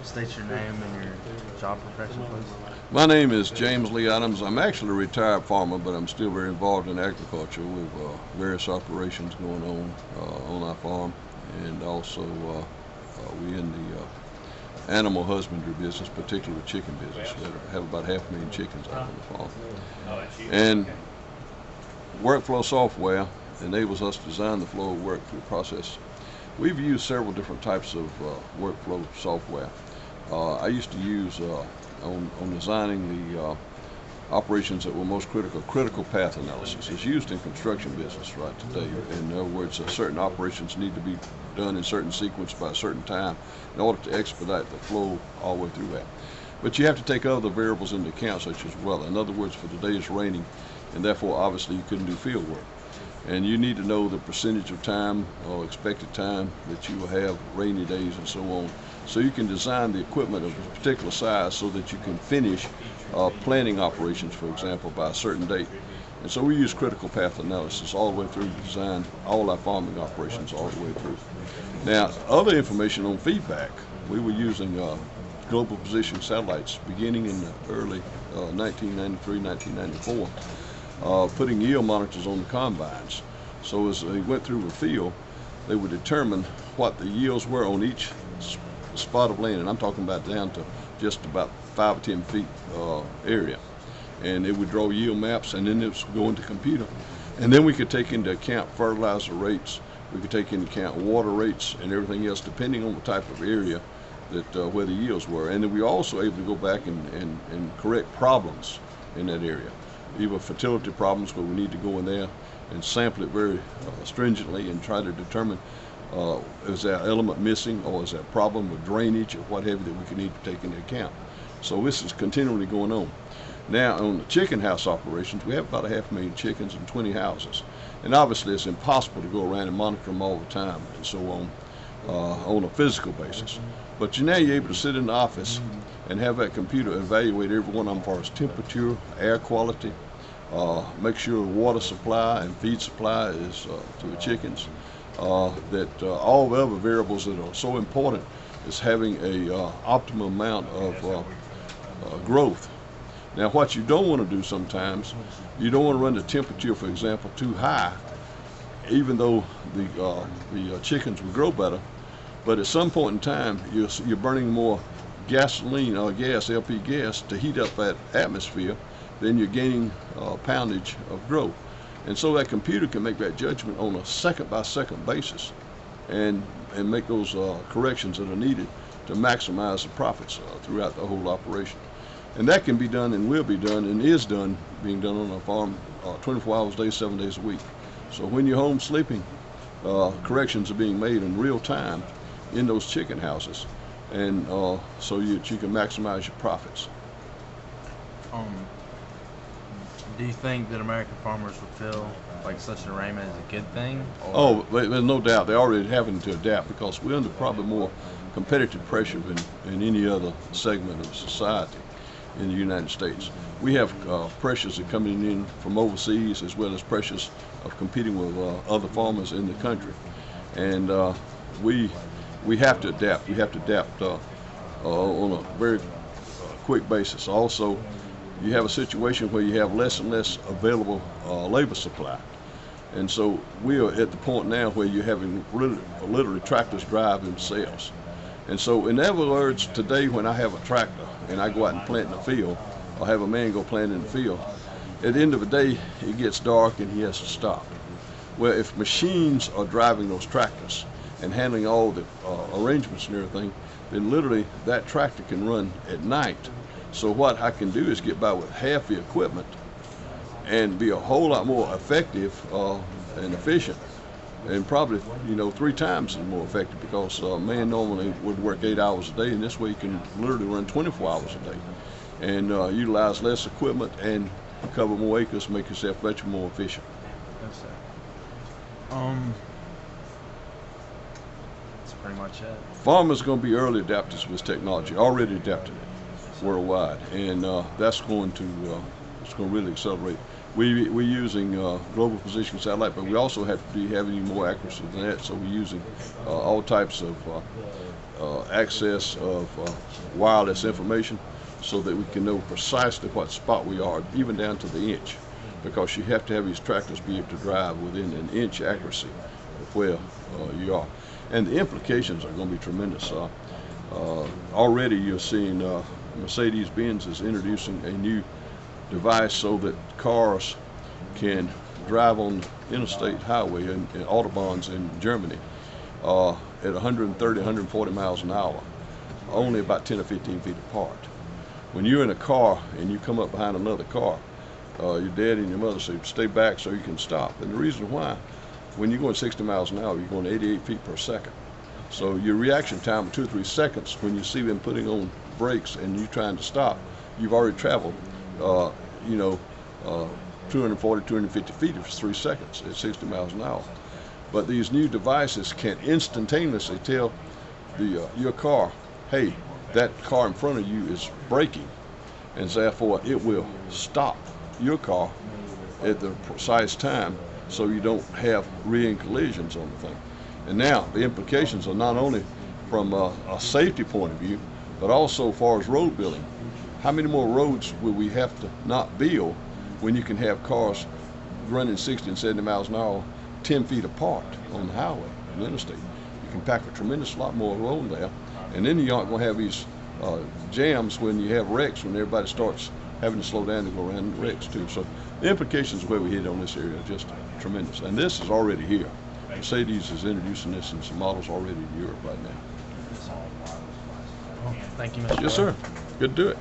state your name and your job profession, please? My name is James Lee Adams. I'm actually a retired farmer, but I'm still very involved in agriculture with various operations going on our farm, and also we in the animal husbandry business, particularly the chicken business. We have about 500,000 chickens out on the farm. And workflow software enables us to design the flow of work through the process. We've used several different types of workflow software. I used to use on designing the operations that were most critical path analysis. It's used in construction business right today. In other words, certain operations need to be done in certain sequence by a certain time in order to expedite the flow all the way through that. But you have to take other variables into account, such as weather. In other words, for today it's raining, and therefore obviously you couldn't do field work. And you need to know the percentage of time or expected time that you will have, rainy days and so on, so you can design the equipment of a particular size so that you can finish planting operations, for example, by a certain date. And so we use critical path analysis all the way through to design all our farming operations all the way through. Now, other information on feedback, we were using global position satellites beginning in the early 1993, 1994, putting yield monitors on the combines. So as they went through the field, they would determine what the yields were on each spot of land, and I'm talking about down to just about 5 or 10 feet area. And it would draw yield maps, and then it would go into computer. And then we could take into account fertilizer rates, we could take into account water rates and everything else depending on the type of area that where the yields were. And then we were also able to go back and correct problems in that area. Either fertility problems where we need to go in there and sample it very stringently and try to determine is there an element missing, or is there a problem with drainage or what have you that we can need to take into account. So this is continually going on. Now on the chicken house operations, we have about 500,000 chickens and 20 houses. And obviously it's impossible to go around and monitor them all the time and so on a physical basis. But now you're able to sit in the office and have that computer evaluate every one of them as far as temperature, air quality, make sure the water supply and feed supply is to the chickens, that all the other variables that are so important is having a optimum amount of growth. Now what you don't want to do sometimes, you don't want to run the temperature, for example, too high, even though the chickens will grow better. But at some point in time, you're burning more gasoline or gas, LP gas, to heat up that atmosphere, then you're gaining poundage of growth. And so that computer can make that judgment on a second-by-second basis and make those corrections that are needed to maximize the profits throughout the whole operation. And that can be done and will be done and is being done on a farm 24 hours a day, 7 days a week. So when you're home sleeping, corrections are being made in real time in those chicken houses, and so you can maximize your profits. Do you think that American farmers would feel like such an arraignment is a good thing? Or? Oh, there's no doubt. They're already having to adapt because we're under probably more competitive pressure than any other segment of society in the United States. We have pressures that are coming in from overseas, as well as pressures of competing with other farmers in the country. And we have to adapt. We have to adapt on a very quick basis. Also, you have a situation where you have less and less available labor supply. And so we are at the point now where you're having literally tractors drive themselves. And so in other words, today when I have a tractor and I go out and plant in the field, or have a man go plant in the field, at the end of the day it gets dark and he has to stop. Well, if machines are driving those tractors and handling all the arrangements and everything, then literally that tractor can run at night. So what I can do is get by with half the equipment and be a whole lot more effective and efficient, and probably 3 times more effective, because a man normally would work 8 hours a day, and this way you can literally run 24 hours a day and utilize less equipment and cover more acres, make yourself much more efficient. Yes, sir. That's pretty much it. Farmers are going to be early adapters with technology, already adapted it worldwide, and that's going to really accelerate. we're using global position satellite, but we also have to have any more accuracy than that. So we're using all types of access of wireless information, so that we can know precisely what spot we are, even down to the inch, because you have to have these tractors be able to drive within an inch accuracy of where you are. And the implications are going to be tremendous. Already you're seeing Mercedes-Benz is introducing a new device so that cars can drive on the interstate highway and autobahns in Germany at 130, 140 miles an hour, only about 10 or 15 feet apart. When you're in a car and you come up behind another car, your daddy and your mother say, stay back so you can stop. And the reason why, when you're going 60 miles an hour, you're going 88 feet per second. So your reaction time of 2 or 3 seconds when you see them putting on brakes and you trying to stop, you've already traveled, 240, 250 feet for 3 seconds at 60 miles an hour. But these new devices can instantaneously tell your car, hey, that car in front of you is braking, and therefore it will stop your car at the precise time so you don't have rear-end collisions on the thing. And now the implications are not only from a safety point of view, but also as far as road building. How many more roads will we have to not build when you can have cars running 60 and 70 miles an hour 10 feet apart on the highway and the interstate? You can pack a tremendous lot more road there, and then you aren't going to have these jams when you have wrecks, when everybody starts having to slow down to go around the wrecks too. So the implications of where we hit on this area are just tremendous, and this is already here. Mercedes is introducing this in some models already in Europe right now. Well, thank you, Mr. Yes, Blair. sir. Good to do it.